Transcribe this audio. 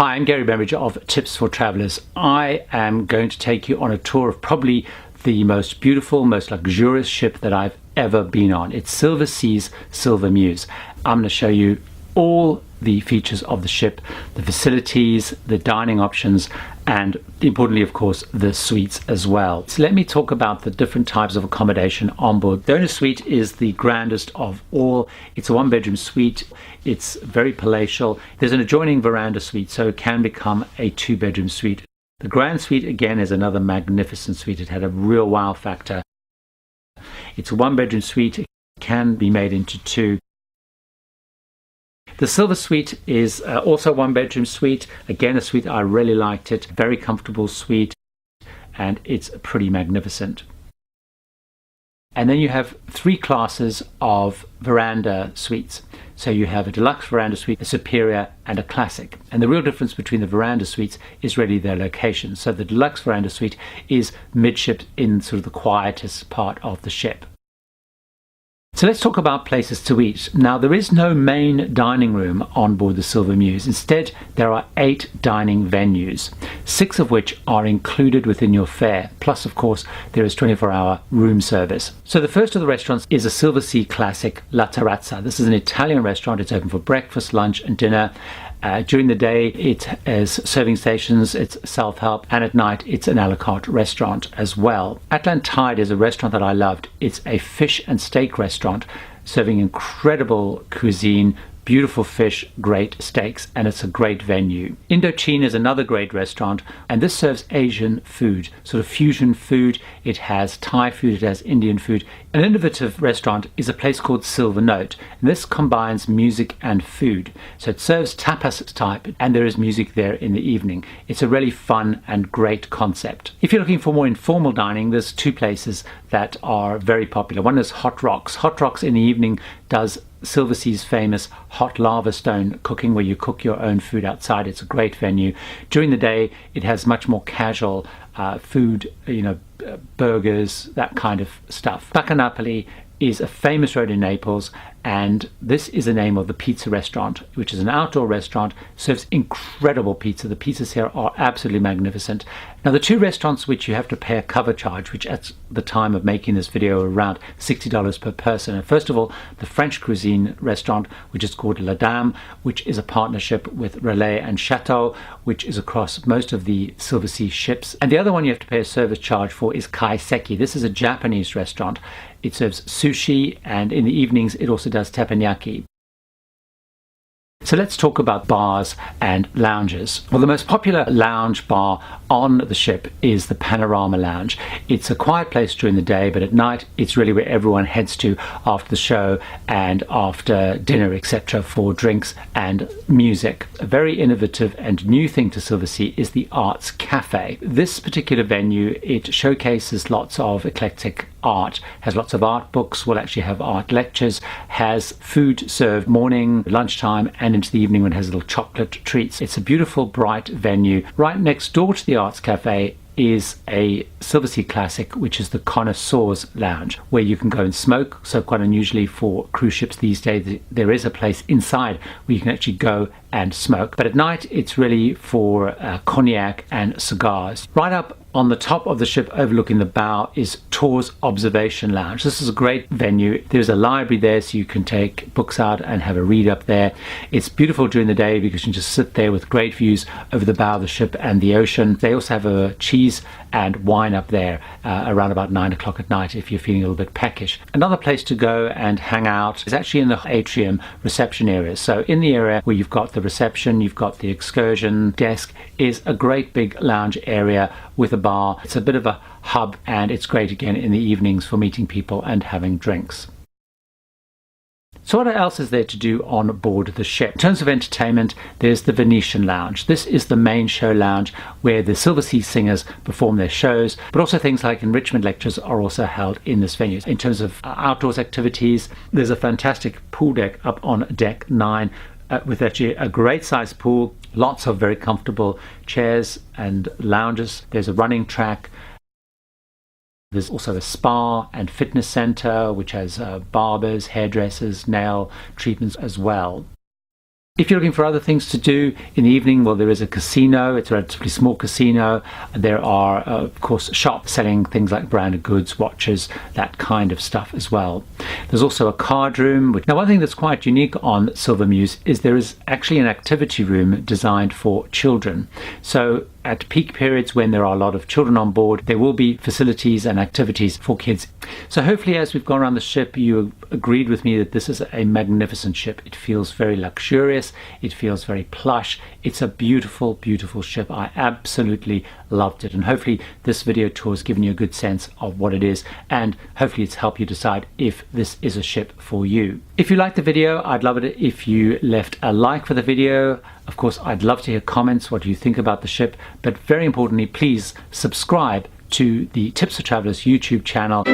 Hi, I'm Gary Bembridge of Tips for Travelers. I am going to take you on a tour of probably the most beautiful, most luxurious ship that I've ever been on. It's Silversea's Silver Muse. I'm going to show you all the features of the ship, the facilities, the dining options, and importantly, of course, the suites as well. So let me talk about the different types of accommodation on board. The owner suite is the grandest of all. It's a one-bedroom suite. It's very palatial. There's an adjoining veranda suite, so it can become a two-bedroom suite. The grand suite, again, is another magnificent suite. It had a real wow factor. It's a one-bedroom suite. It can be made into two. The Silver Suite is also a one-bedroom suite. Again, a suite I really liked it. Very comfortable suite, and it's pretty magnificent. And then you have three classes of veranda suites. So you have a deluxe veranda suite, a superior, and a classic. And the real difference between the veranda suites is really their location. So the deluxe veranda suite is midship in sort of the quietest part of the ship. So let's talk about places to eat. Now, there is no main dining room on board the Silver Muse. Instead, there are 8 dining venues, 6 of which are included within your fare. Plus, of course, there is 24-hour room service. So the first of the restaurants is a Silversea classic, La Terrazza. This is an Italian restaurant. It's open for breakfast, lunch, and dinner. During the day, it has serving stations, it's self-help, and at night, it's an a la carte restaurant as well. Atlantide is a restaurant that I loved. It's a fish and steak restaurant serving incredible cuisine, beautiful fish, great steaks, and it's a great venue. Indochine is another great restaurant, and this serves Asian food, sort of fusion food. It has Thai food, it has Indian food. An innovative restaurant is a place called Silver Note, and this combines music and food. So it serves tapas type, and there is music there in the evening. It's a really fun and great concept. If you're looking for more informal dining, there's 2 places that are very popular. One is Hot Rocks. Hot Rocks in the evening does Silversea's famous hot lava stone cooking, where you cook your own food outside. It's a great venue. During the day, it has much more casual food, burgers, that kind of stuff. Bacca Napoli is a famous road in Naples, and this is the name of the pizza restaurant, which is an outdoor restaurant, serves incredible pizza. The pizzas here are absolutely magnificent. Now, the 2 restaurants which you have to pay a cover charge, which at the time of making this video are around $60 per person. And first of all, the French cuisine restaurant, which is called La Dame, which is a partnership with Relais and Chateau, which is across most of the Silversea ships. And the other one you have to pay a service charge for is Kaiseki. This is a Japanese restaurant. It serves sushi, and in the evenings it also does teppanyaki. So let's talk about bars and lounges. Well, the most popular lounge bar on the ship is the Panorama Lounge. It's a quiet place during the day, but at night it's really where everyone heads to after the show and after dinner, etc., for drinks and music. A very innovative and new thing to Silversea is the Arts Cafe. This particular venue, it showcases lots of eclectic art, has lots of art books, will actually have art lectures, has food served morning, lunchtime, and into the evening when it has little chocolate treats. It's a beautiful, bright venue. Right next door to the Arts Cafe is a Silversea classic, which is the Connoisseur's Lounge, where you can go and smoke. So quite unusually for cruise ships these days, there is a place inside where you can actually go and smoke. But at night, it's really for cognac and cigars. Right up on the top of the ship overlooking the bow is Tor's Observation Lounge. This is a great venue. There's a library there, so you can take books out and have a read up there. It's beautiful during the day because you can just sit there with great views over the bow of the ship and the ocean. They also have a cheese and wine up there around about 9 o'clock at night if you're feeling a little bit peckish. Another place to go and hang out is actually in the atrium reception area. So in the area where you've got the reception, you've got the excursion desk, is a great big lounge area with a bar. It's a bit of a hub, and it's great again in the evenings for meeting people and having drinks. So what else is there to do on board the ship? In terms of entertainment, there's the Venetian Lounge. This is the main show lounge where the Silversea singers perform their shows, but also things like enrichment lectures are also held in this venue. In terms of outdoors activities, there's a fantastic pool deck up on deck 9 with actually a great sized pool, lots of very comfortable chairs and lounges. There's a running track. There's also a spa and fitness center, which has barbers, hairdressers, nail treatments as well. If you're looking for other things to do in the evening, well, there is a casino. It's a relatively small casino. There are, of course, shops selling things like branded goods, watches, that kind of stuff as well. There's also a card room. Now, one thing that's quite unique on Silver Muse is there is actually an activity room designed for children. So at peak periods when there are a lot of children on board, there will be facilities and activities for kids. So hopefully, as we've gone around the ship, you agreed with me that this is a magnificent ship. It feels very luxurious. It feels very plush. It's a beautiful, beautiful ship. I absolutely loved it. And hopefully this video tour has given you a good sense of what it is, and hopefully it's helped you decide if this is a ship for you. If you liked the video, I'd love it if you left a like for the video. Of course, I'd love to hear comments, what you think about the ship, but very importantly, please subscribe to the Tips for Travelers YouTube channel.